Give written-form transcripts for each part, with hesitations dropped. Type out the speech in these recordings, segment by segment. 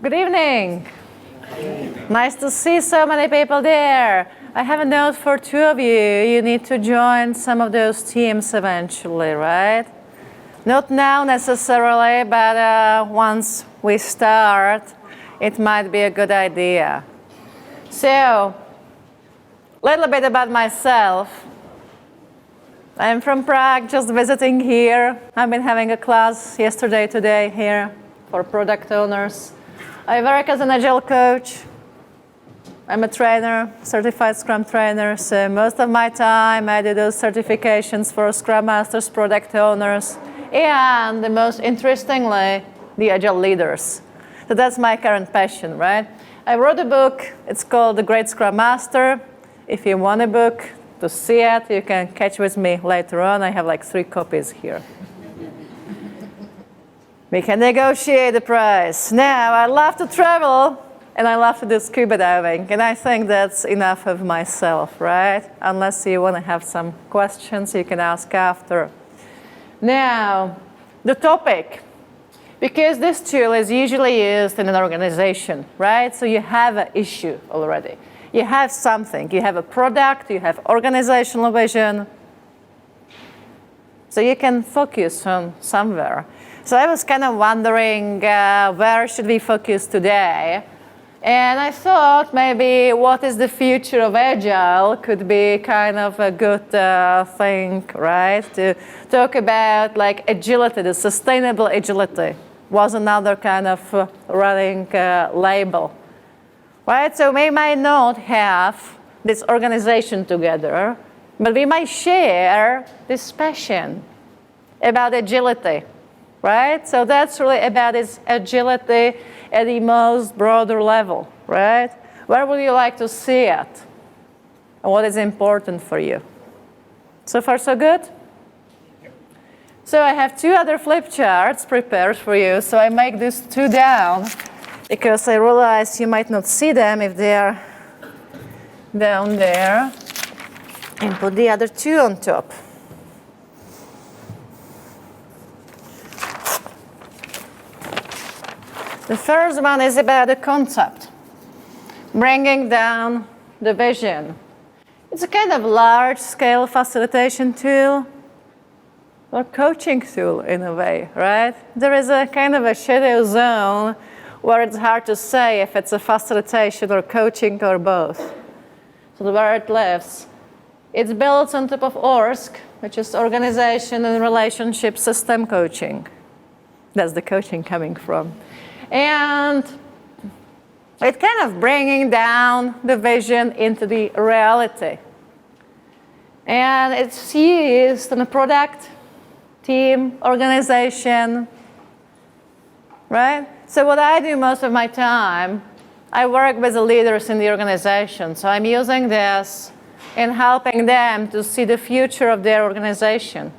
Good evening. Nice to see so many people there. I have a note for two of you. You need to join some of those teams eventually, right? Not now necessarily, but once we start, it might be a good idea. So, a little bit about myself. I'm from Prague, just visiting here. I've been having a class yesterday, today here for product owners. I work as an Agile coach. I'm a trainer, Certified Scrum Trainer, so most of my time I do those certifications for Scrum Masters, product owners, and the most interestingly, the Agile leaders. So that's my current passion, right? I wrote a book, it's called The Great Scrum Master. If you want a book to see it, you can catch with me later on. I have like 3 copies here. We can negotiate the price. Now, I love to travel, and I love to do scuba diving, and I think that's enough of myself, right? Unless you want to have some questions, you can ask after. Now, the topic, because this tool is usually used in an organization, right? So you have an issue already. You have something. You have a product, you have organizational vision. So you can focus on somewhere. So I was kind of wondering where should we focus today? And I thought maybe what is the future of Agile could be kind of a good thing, right? To talk about like agility, the sustainable agility was another kind of running label, right? So we might not have this organization together, but we might share this passion about agility. Right? So that's really about this agility at the most broader level, right? Where would you like to see it? And what is important for you? So far, so good? So I have 2 other flip charts prepared for you. So I make these 2 down because I realize you might not see them if they are down there. And put the other 2 on top. The first one is about the concept, bringing down the vision. It's a kind of large-scale facilitation tool or coaching tool in a way, right? There is a kind of a shadow zone where it's hard to say if it's a facilitation or coaching or both. So where it lives. It's built on top of ORSC, which is Organization and Relationship System Coaching. That's the coaching coming from. And it's kind of bringing down the vision into the reality. And it's used in a product, team, organization, right? So what I do most of my time, I work with the leaders in the organization. So I'm using this in helping them to see the future of their organization,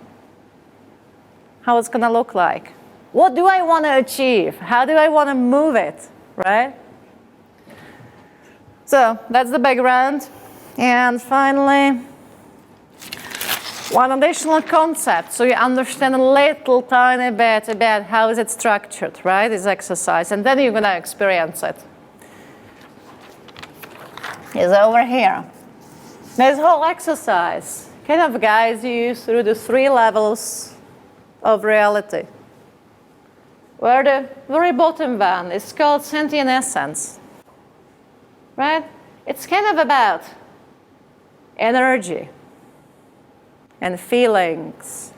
how it's going to look like. What do I want to achieve? How do I want to move it, right? So that's the background. And finally, one additional concept, so you understand a little tiny bit about how is it structured, right, this exercise, and then you're going to experience it. Is over here. This whole exercise kind of guides you through the 3 levels of reality. Where the very bottom one is called sentient essence, right? It's kind of about energy and feelings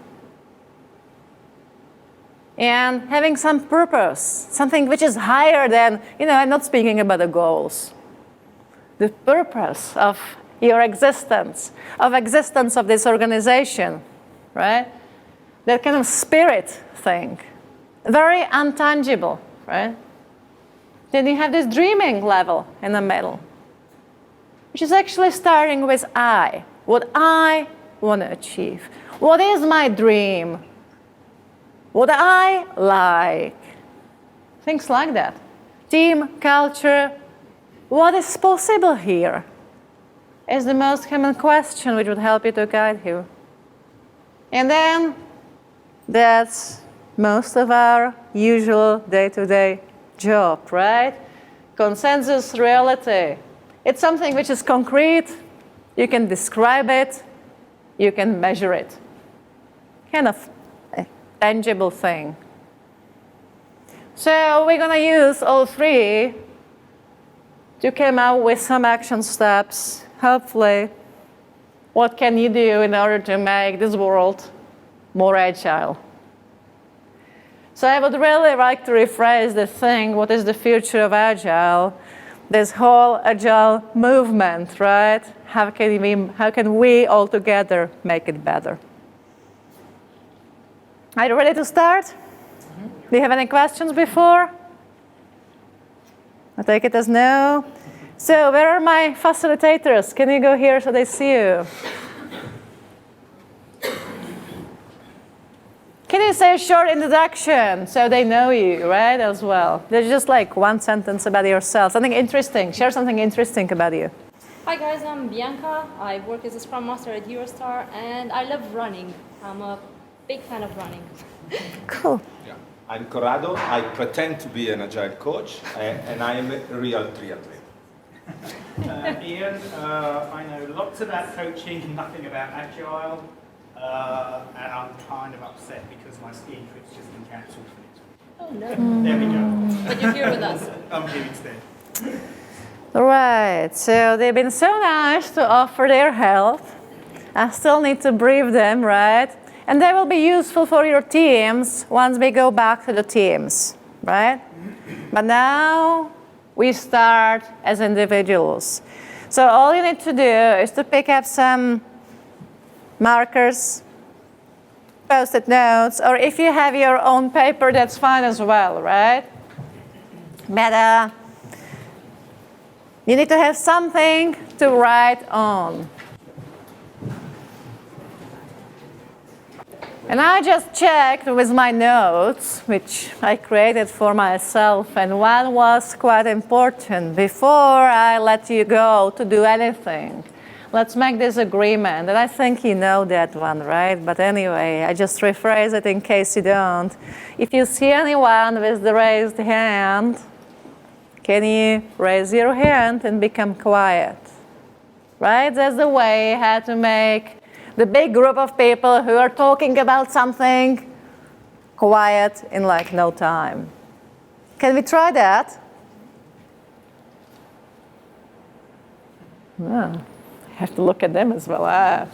and having some purpose, something which is higher than, I'm not speaking about the goals. The purpose of your existence of this organization, right? That kind of spirit thing. Very untangible, right? Then you have this dreaming level in the middle, which is actually starting with I, what I want to achieve. What is my dream? What I like? Things like that. Team, culture, what is possible here is the most common question which would help you to guide you. And then that's most of our usual day-to-day job, right? Consensus reality. It's something which is concrete. You can describe it. You can measure it. Kind of a tangible thing. So we're going to use all three to come up with some action steps, hopefully. What can you do in order to make this world more agile? So I would really like to rephrase the thing, what is the future of Agile? This whole Agile movement, right? How can we all together make it better? Are you ready to start? Mm-hmm. Do you have any questions before? I take it as no. So where are my facilitators? Can you go here so they see you? Can you say a short introduction so they know you, right, as well? There's just like one sentence about yourself, something interesting. Share something interesting about you. Hi guys, I'm Bianca. I work as a Scrum Master at Eurostar, and I love running. I'm a big fan of running. Cool. Yeah. I'm Corrado. I pretend to be an Agile coach, and I am a real triathlete. Ian, I know lots about coaching, nothing about Agile, and I'm kind of upset because my skiing trip's just been cancelled for next week. Oh no. There we go. But you're here with us. I'm here instead. Right, so they've been so nice to offer their help. I still need to brief them, right? And they will be useful for your teams once we go back to the teams, right? But now we start as individuals. So all you need to do is to pick up some markers, post-it notes, or if you have your own paper, that's fine as well, right? But you need to have something to write on. And I just checked with my notes, which I created for myself, and one was quite important. Before I let you go to do anything, let's make this agreement. And I think you know that one, right? But anyway, I just rephrase it in case you don't. If you see anyone with the raised hand, can you raise your hand and become quiet? Right? That's the way how to make the big group of people who are talking about something quiet in like no time. Can we try that? Oh, I have to look at them as well.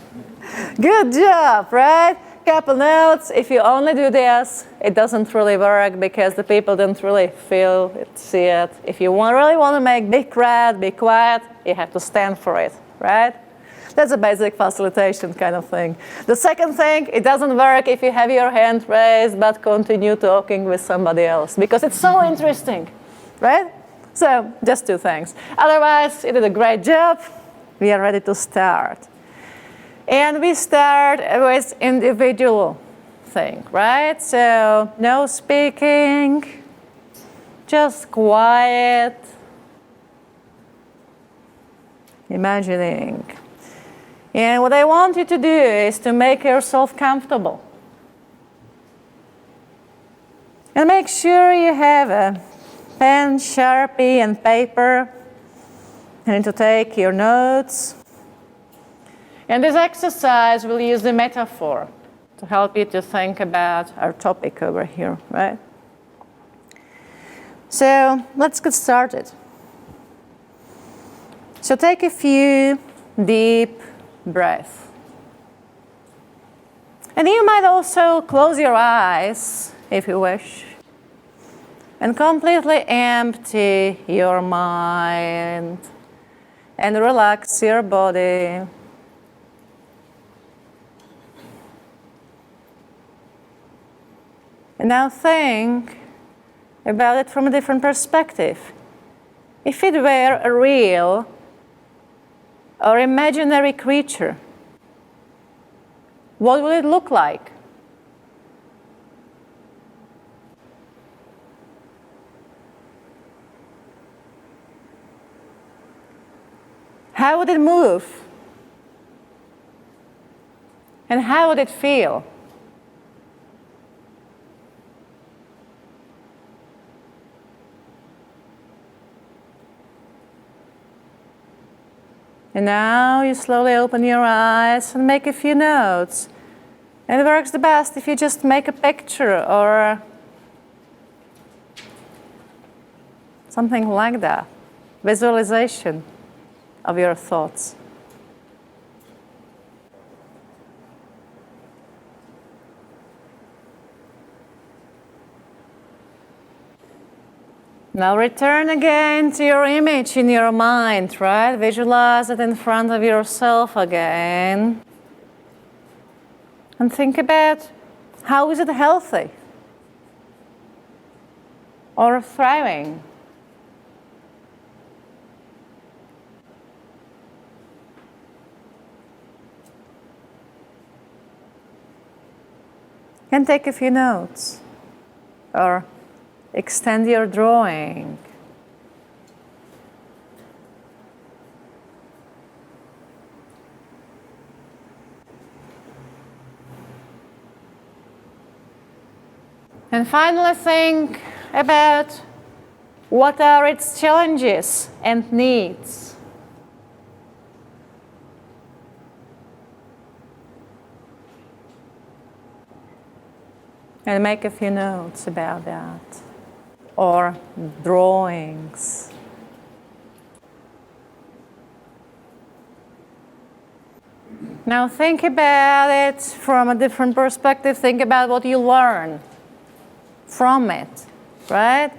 Good job, right? Couple notes. If you only do this, it doesn't really work because the people don't really feel it, see it. If you really want to make big crowd, be quiet, you have to stand for it, right? That's a basic facilitation kind of thing. The second thing, it doesn't work if you have your hand raised but continue talking with somebody else because it's so interesting, right? So just two things. Otherwise, you did a great job. We are ready to start. And we start with individual thing, right? So no speaking, just quiet, imagining. And what I want you to do is to make yourself comfortable. And make sure you have a pen, Sharpie, and paper. And to take your notes. And this exercise will use the metaphor to help you to think about our topic over here, right? So let's get started. So take a few deep breaths. And you might also close your eyes if you wish. And completely empty your mind. And relax your body. And now think about it from a different perspective. If it were a real or imaginary creature, what would it look like? How would it move? And how would it feel? And now you slowly open your eyes and make a few notes. And it works the best if you just make a picture or something like that. Visualization of your thoughts. Now return again to your image in your mind, right? Visualize it in front of yourself again. And think about, how is it healthy or thriving? And take a few notes or extend your drawing. And finally, think about what are its challenges and needs. And make a few notes about that. Or drawings. Now think about it from a different perspective. Think about what you learn from it, right?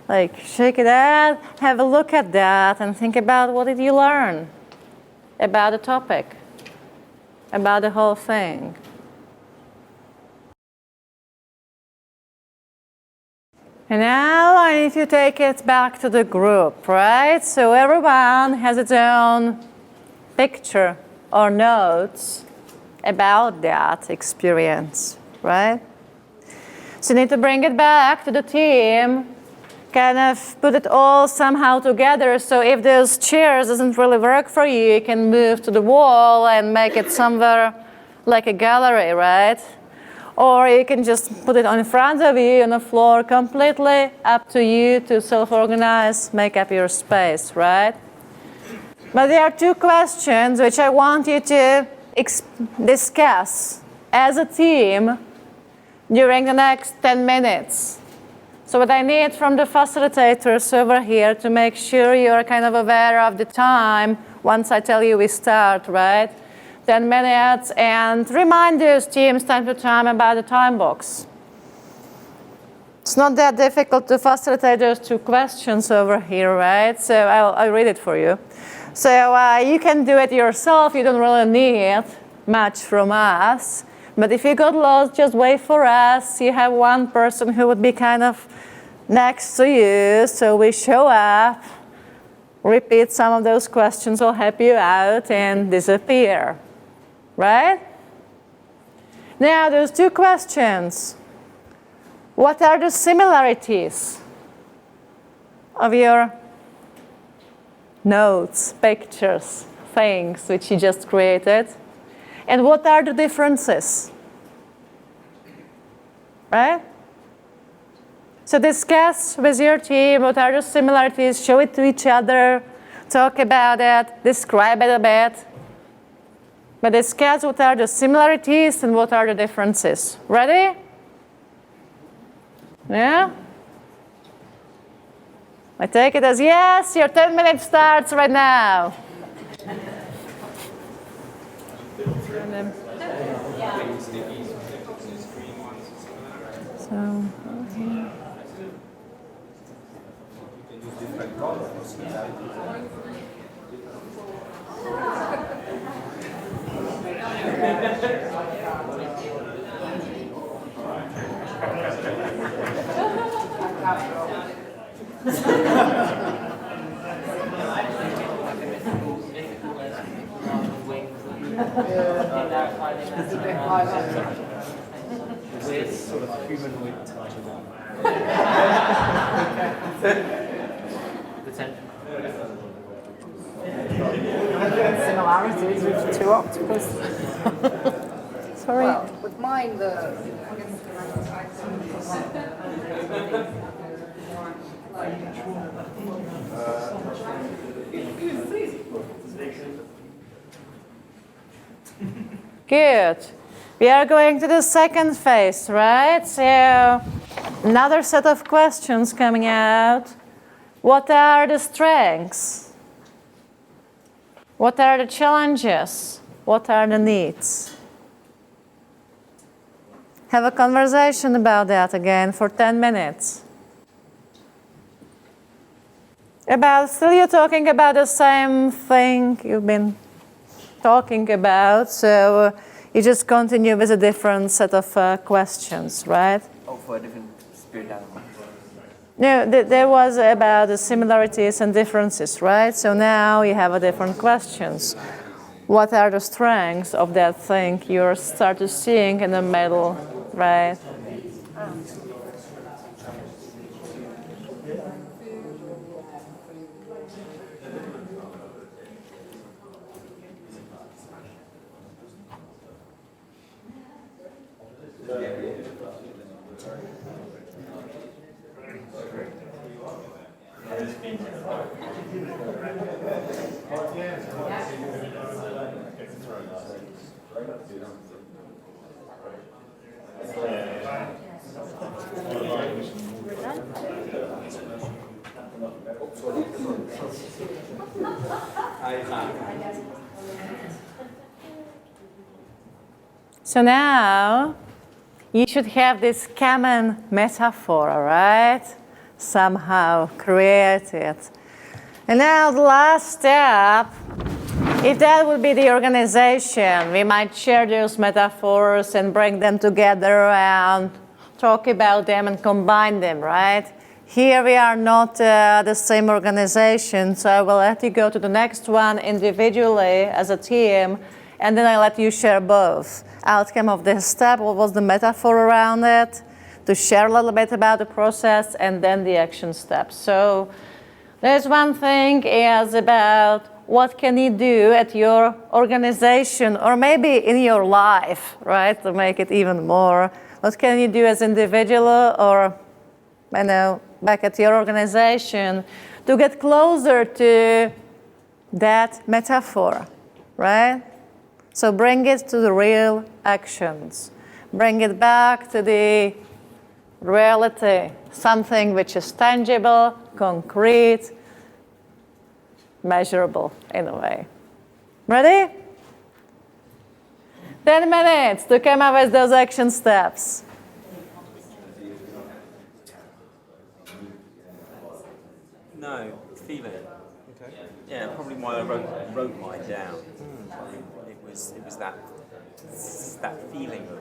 Like shake it out, have a look at that, and think about what did you learn about the topic, about the whole thing. And now I need to take it back to the group, right? So everyone has its own picture or notes about that experience, right? So you need to bring it back to the team, kind of put it all somehow together. So if those chairs doesn't really work for you, you can move to the wall and make it somewhere like a gallery, right? Or you can just put it in front of you on the floor, completely up to you to self-organize, make up your space, right? But there are two questions which I want you to discuss as a team during the next 10 minutes. So what I need from the facilitators over here to make sure you're kind of aware of the time once I tell you we start, right? 10 minutes, and remind those teams time to time about the time box. It's not that difficult to facilitate those two questions over here, right? So I'll read it for you. So you can do it yourself. You don't really need much from us. But if you got lost, just wait for us. You have one person who would be kind of next to you. So we show up, repeat some of those questions, will help you out, and disappear. Right? Now, those two questions. What are the similarities of your notes, pictures, things which you just created? And what are the differences? Right? So discuss with your team what are the similarities, show it to each other, talk about it, describe it a bit. But discuss what are the similarities and what are the differences. Ready? Yeah? I take it as yes, your 10 minutes starts right now. So, okay. Weird sort of humanoid touch of that. The tension. Similarities with two octopus. Sorry. Well, with mine, Good. We are going to the second phase, right? So another set of questions coming out. What are the strengths? What are the challenges? What are the needs? Have a conversation about that again for 10 minutes. Still you're talking about the same thing you've been talking about, so you just continue with a different set of questions, right? Oh, for a different spirit animal. No, there was about the similarities and differences, right? So now you have a different questions. What are the strengths of that thing you started seeing in the middle, right? So now you should have this common metaphor, right? Somehow created. And now the last step, if that would be the organization, we might share those metaphors and bring them together and talk about them and combine them, right? Here we are not the same organization, so I will let you go to the next one individually as a team, and then I let you share both. Outcome of this step, what was the metaphor around it, to share a little bit about the process, and then the action steps. So there's one thing is about what can you do at your organization or maybe in your life, right, to make it even more. What can you do as individual or, back at your organization to get closer to that metaphor, right? So bring it to the real actions. Bring it back to the reality, something which is tangible, concrete, measurable in a way. Ready? 10 minutes to come up with those action steps. No, feel it. Okay. Yeah, probably why I wrote mine down. It was that feeling of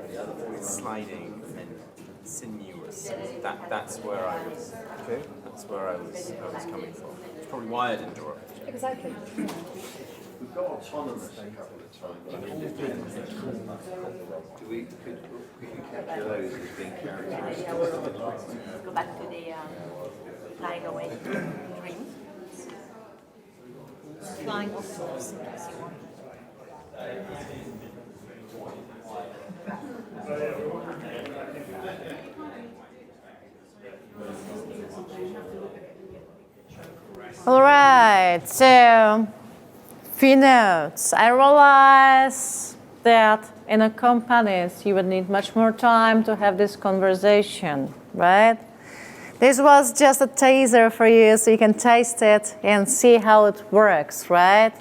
it sliding and sinuous. That's where I was. Okay. That's where I was coming from. It's probably why I didn't draw it. Exactly. We've got autonomous a couple of times. I mean, we could capture those as being characteristics. Go back to the flying away dream. Flying off course, as you want. All right, so few notes. I realize that in a companies you would need much more time to have this conversation, right? This was just a taster for you so you can taste it and see how it works, right?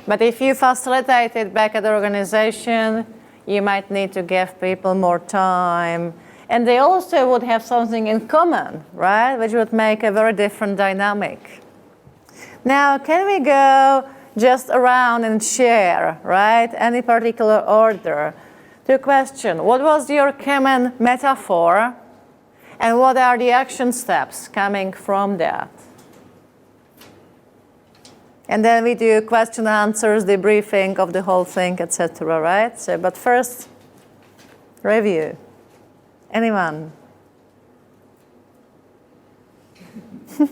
But if you facilitate it back at the organization, you might need to give people more time. And they also would have something in common, right? Which would make a very different dynamic. Now, can we go just around and share, right? Any particular order. To question, what was your common metaphor? And what are the action steps coming from that? And then we do question answers, debriefing of the whole thing, etc., right? So, but first, review. Anyone? All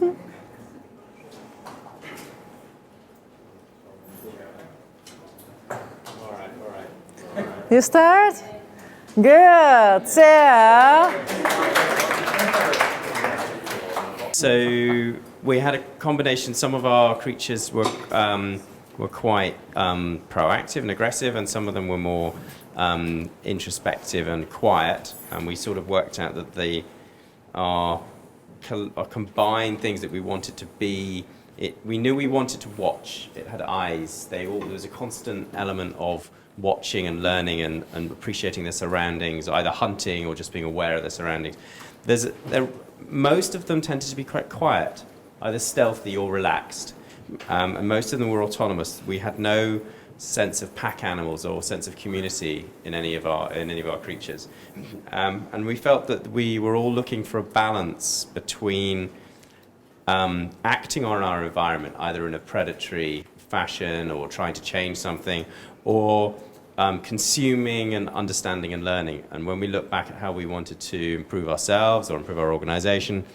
right. You start? Good. So we had a combination. Some of our creatures were quite proactive and aggressive, and some of them were more introspective and quiet, and we sort of worked out that they are combined things that we wanted to be. We knew we wanted to watch. It had eyes. There was a constant element of watching and learning and appreciating their surroundings, either hunting or just being aware of their surroundings. Most of them tended to be quite quiet, either stealthy or relaxed, and most of them were autonomous. We had no sense of pack animals or sense of community in any of our creatures, and we felt that we were all looking for a balance between acting on our environment, either in a predatory fashion or trying to change something, or consuming and understanding and learning. And when we look back at how we wanted to improve ourselves or improve our organization,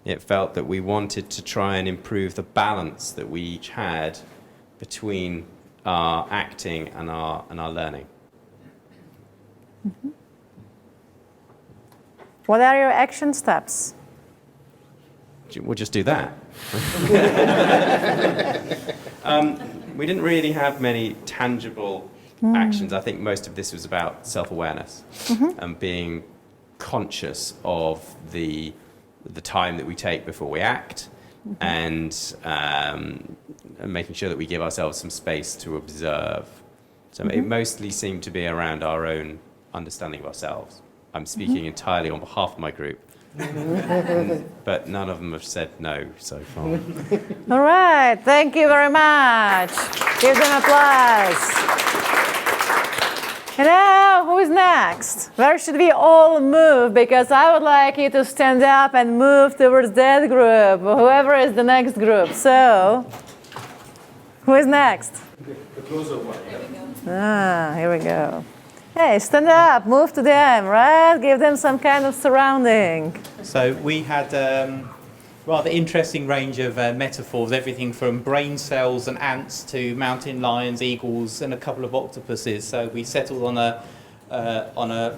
it felt that we wanted to try and improve the balance that we each had between our acting and our learning. Mm-hmm. What are your action steps? We'll just do that. We didn't really have many tangible actions. I think most of this was about self-awareness and being conscious of the time that we take before we act, and making sure that we give ourselves some space to observe. So it mostly seemed to be around our own understanding of ourselves. I'm speaking entirely on behalf of my group. But none of them have said no so far. All right, thank you very much. Give them applause. And now, who is next? Where should we all move? Because I would like you to stand up and move towards that group, whoever is the next group. So, who is next? The closer one. Here we go. Hey, stand up, move to them, right? Give them some kind of surrounding. So we had rather interesting range of metaphors, everything from brain cells and ants to mountain lions, eagles, and a couple of octopuses. So we settled on a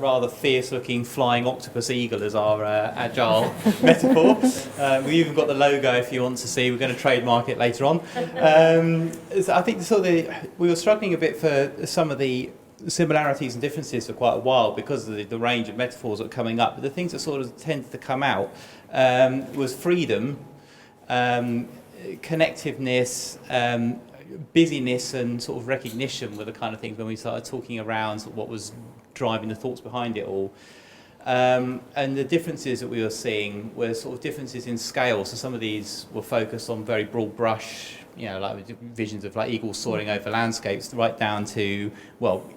rather fierce-looking flying octopus eagle as our agile metaphor. We even got the logo if you want to see. We're going to trademark it later on. So I think we were struggling a bit for some of the similarities and differences for quite a while because of the range of metaphors that were coming up. But the things that sort of tended to come out was freedom, connectiveness, busyness, and sort of recognition were the kind of things when we started talking around sort of what was driving the thoughts behind it all. And the differences that we were seeing were sort of differences in scale. So some of these were focused on very broad brush, like visions of like eagles soaring over landscapes, right down to,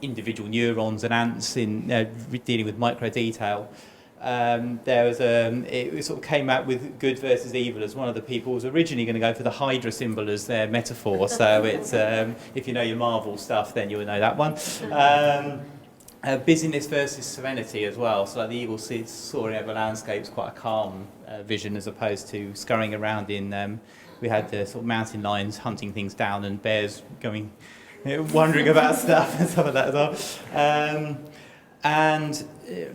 individual neurons and ants in dealing with micro detail. There was it sort of came out with good versus evil, as one of the people was originally going to go for the Hydra symbol as their metaphor. So it's if you know your Marvel stuff, then you'll know that one. Busyness versus serenity as well. So like the eagle sees soaring over landscapes, quite a calm vision as opposed to scurrying around in. We had the sort of mountain lions hunting things down and bears going, wondering about stuff and stuff like that as well. And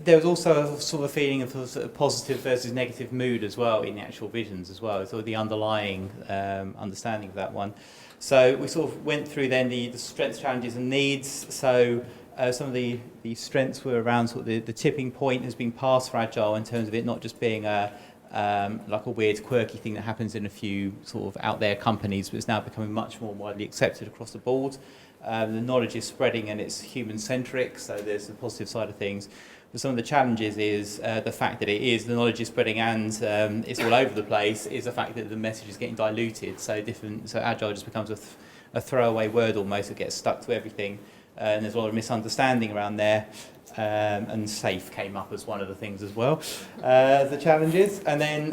there was also a sort of feeling of sort of positive versus negative mood as well in the actual visions as well. So the underlying understanding of that one. So we sort of went through then the strengths, challenges and needs. So some of the strengths were around sort of the tipping point has been passed for Agile in terms of it not just being like a weird, quirky thing that happens in a few sort of out there companies, but it's now becoming much more widely accepted across the board. The knowledge is spreading and it's human-centric, so there's the positive side of things. But some of the challenges is the fact that the knowledge is spreading and it's all over the place, is the fact that the message is getting diluted. So Agile just becomes a throwaway word almost that gets stuck to everything. And there's a lot of misunderstanding around there. And safe came up as one of the things as well, the challenges. And then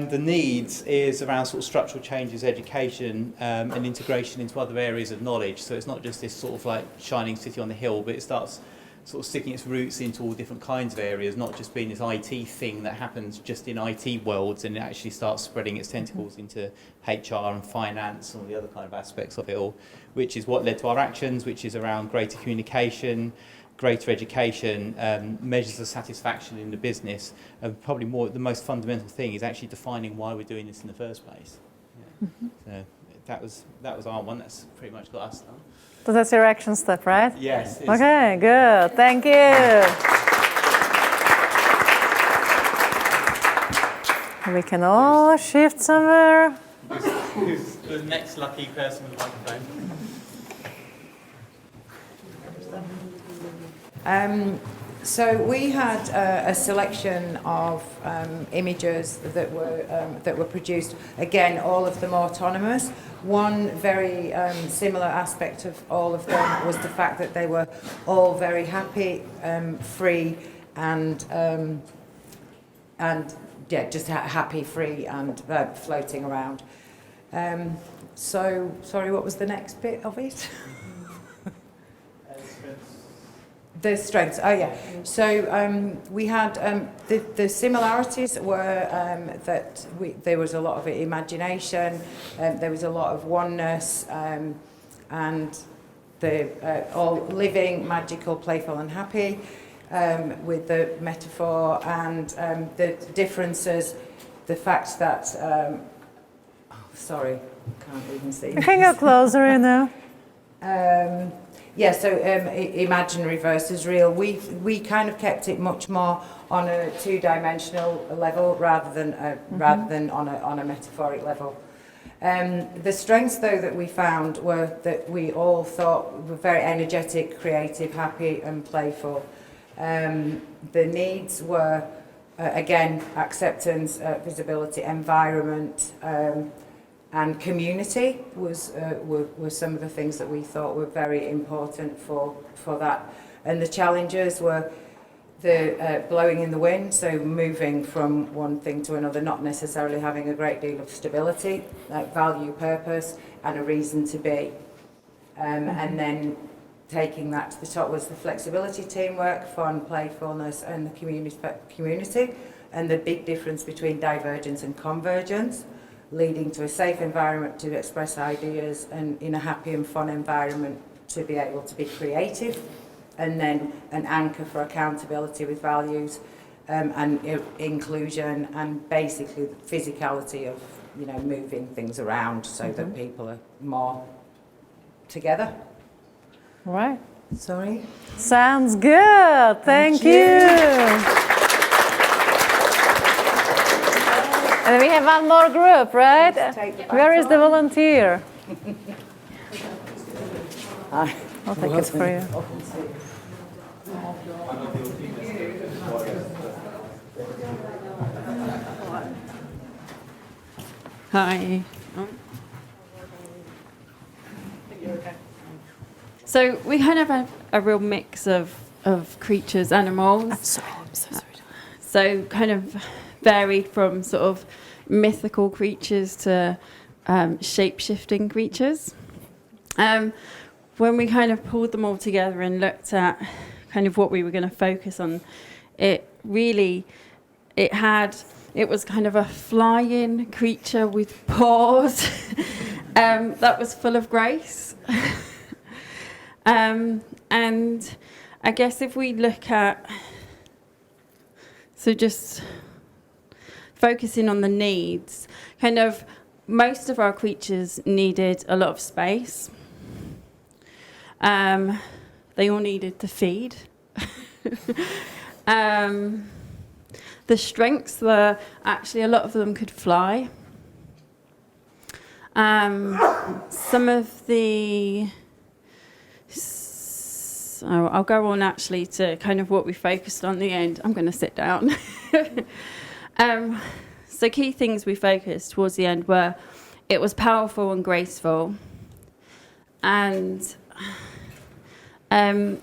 the needs is around sort of structural changes, education, and integration into other areas of knowledge. So it's not just this sort of like shining city on the hill, but it starts sort of sticking its roots into all different kinds of areas, not just being this IT thing that happens just in IT worlds, and it actually starts spreading its tentacles into HR and finance and all the other kind of aspects of it all, which is what led to our actions, which is around greater communication, greater education, measures of satisfaction in the business, and probably the most fundamental thing is actually defining why we're doing this in the first place. Yeah. So that was our one. That's pretty much got us done. So that's your action step, right? Yes. Okay, good. Thank you. We can all shift somewhere. Who's the next lucky person with a microphone? So we had a selection of images that were produced. Again, all of them autonomous. One very similar aspect of all of them was the fact that they were all very happy, free, and yeah, just happy, free, and floating around. So, sorry, what was the next bit of it? The strengths, oh yeah. So we had, the similarities were that there was a lot of imagination, there was a lot of oneness, and the all living, magical, playful and happy, with the metaphor, and the differences, the fact that, sorry, can't even see. You can go closer, you know. Yeah, so imaginary versus real. We kind of kept it much more on a two-dimensional level rather than on a metaphoric level. The strengths, though, that we found were that we all thought were very energetic, creative, happy, and playful. The needs were again acceptance, visibility, environment. And community were some of the things that we thought were very important for that. And the challenges were the blowing in the wind, so moving from one thing to another, not necessarily having a great deal of stability, value, purpose, and a reason to be. And then taking that to the top was the flexibility, teamwork, fun, playfulness, and the community, and the big difference between divergence and convergence, leading to a safe environment to express ideas, and in a happy and fun environment to be able to be creative, and then an anchor for accountability with values, and inclusion, and basically the physicality of, you know, moving things around so that people are more together. Right. Sorry. Sounds good. Thank you. And we have one more group, right? Where is the volunteer? I'll take it for you. Hi. So we kind of have a real mix of creatures, animals. I'm so sorry. So kind of varied from sort of mythical creatures to shape-shifting creatures. When we kind of pulled them all together and looked at kind of what we were going to focus on, it was kind of a flying creature with paws that was full of grace. And I guess if we look at, so just focusing on the needs, kind of most of our creatures needed a lot of space. They all needed to feed. The strengths were actually a lot of them could fly. Some of the, so I'll go on actually to kind of what we focused on at the end. I'm going to sit down. So key things we focused towards the end were it was powerful and graceful, and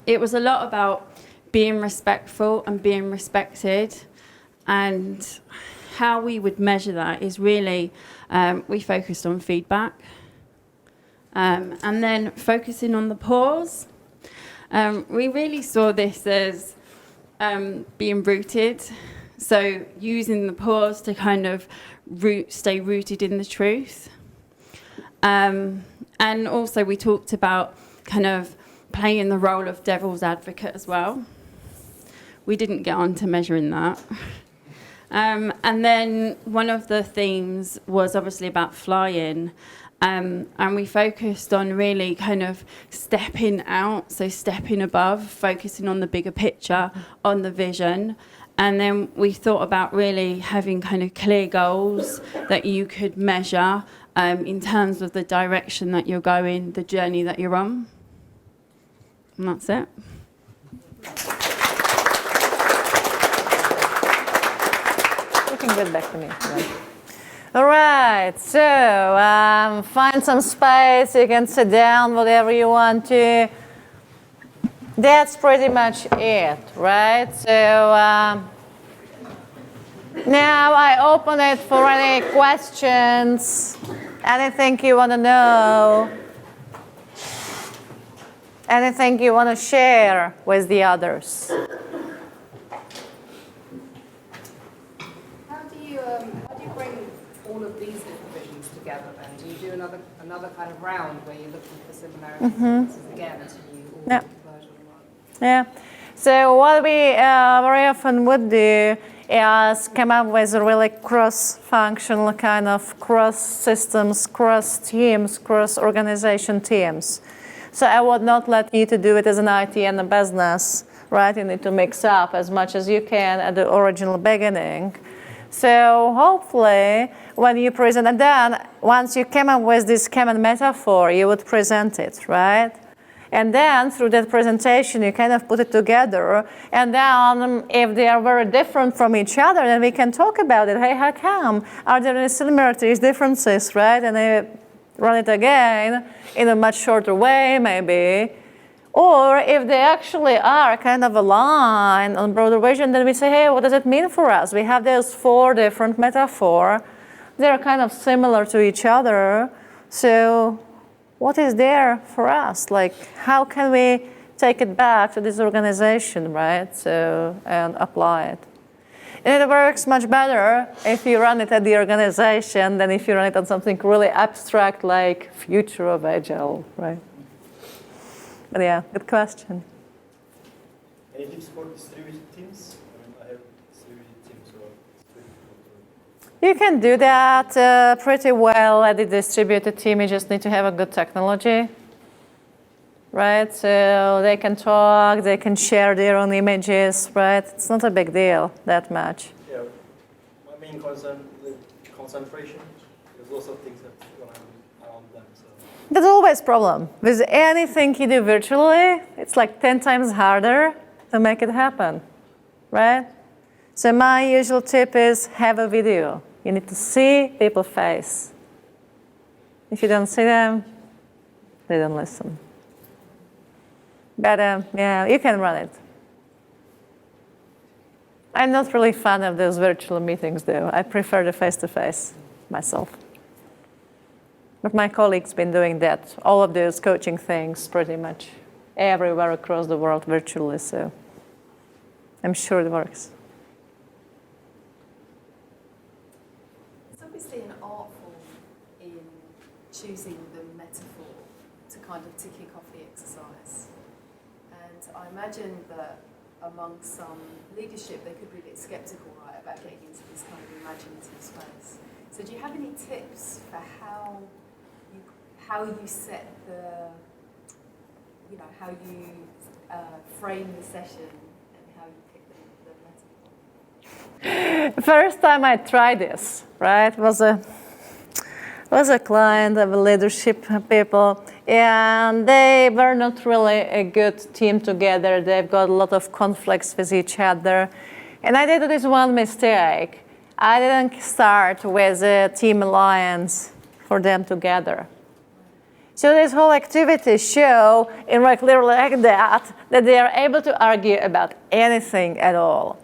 it was a lot about being respectful and being respected, and how we would measure that is really we focused on feedback, and then focusing on the pause. We really saw this as being rooted. So using the pause to kind of stay rooted in the truth. And also we talked about kind of playing the role of devil's advocate as well. We didn't get on to measuring that. And then one of the themes was obviously about flying. And we focused on really kind of stepping out, so stepping above, focusing on the bigger picture, on the vision. And then we thought about really having kind of clear goals that you could measure in terms of the direction that you're going, the journey that you're on. And that's it. You can get back to me. Right. All right, so find some space. You can sit down, whatever you want to. That's pretty much it, right? So now I open it for any questions, anything you want to know, anything you want to share with the others. How do you bring all of these different visions together then? Do you do another kind of round where you're looking for similarities and differences again until you all Yeah. converge on one? Yeah. So what we very often would do is come up with a really cross-functional kind of cross-systems, cross-teams, cross-organization teams. So I would not let you to do it as an IT and a business, right? You need to mix up as much as you can at the original beginning. So hopefully when you present, and then once you come up with this common metaphor, you would present it, right? And then through that presentation, you kind of put it together. And then if they are very different from each other, then we can talk about it. Hey, how come? Are there any similarities, differences, right? And then run it again in a much shorter way, maybe. Or if they actually are kind of aligned on broader vision, then we say, hey, what does it mean for us? We have those 4 different metaphors. They're kind of similar to each other. So what is there for us? Like, how can we take it back to this organization, right? So, and apply it. And it works much better if you run it at the organization than if you run it on something really abstract like Future of Agile, right? But yeah, good question. Any tips for distributed teams? I mean, I have distributed teams, so You can do that pretty well at the distributed team. You just need to have a good technology, right? So they can talk, they can share their own images, right? It's not a big deal that much. yeah, my main concern is the concentration. There's lots of things that around them. So. That's always a problem. With anything you do virtually, it's like 10 times harder to make it happen, right? So my usual tip is have a video. You need to see people's face. If you don't see them, they don't listen. But yeah, you can run it. I'm not really fan of those virtual meetings, though. I prefer the face-to-face myself. But my colleagues been doing that, all of those coaching things pretty much everywhere across the world virtually, so I'm sure it works. There's obviously an art form in choosing the metaphor to kind of to kick off the exercise. And I imagine that among some leadership, they could be a bit skeptical, right, about getting into this kind of imaginative space. So do you have any tips for how you set the, how you frame the session and how you pick the metaphor? First time I tried this, right, was a client of a leadership people, and they were not really a good team together. They've got a lot of conflicts with each other. And I did this one mistake. I didn't start with a team alliance for them together. So this whole activity show in like literally like that they are able to argue about anything at all,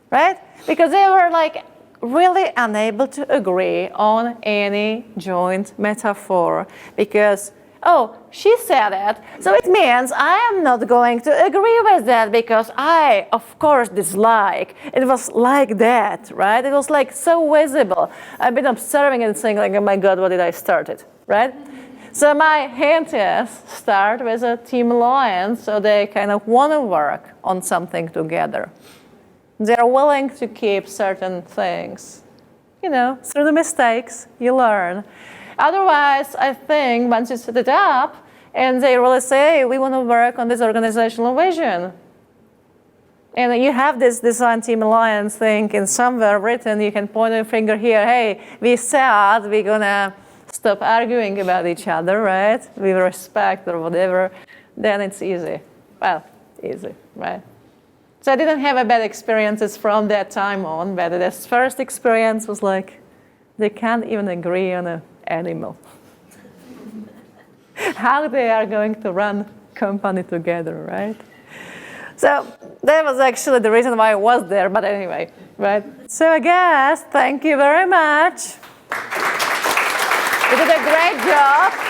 right? Because they were like really unable to agree on any joint metaphor because, oh, she said it, so it means I am not going to agree with that because I, of course, dislike. It was like that, right? It was like so visible. I've been observing and saying like, oh my God, what did I start it, right? So my hint is start with a team alliance so they kind of want to work on something together. They're willing to keep certain things. Through the mistakes, you learn. Otherwise, I think once you set it up and they really say, hey, we want to work on this organizational vision. And you have this design team alliance thing in somewhere written, you can point a finger here, hey, we said we're going to stop arguing about each other, right? With respect or whatever, then it's easy. Well, easy, right? So I didn't have a bad experiences from that time on, but this first experience was like, they can't even agree on an animal. How they are going to run company together, right? So that was actually the reason why I was there, but anyway, right? So I guess, thank you very much. You did a great job.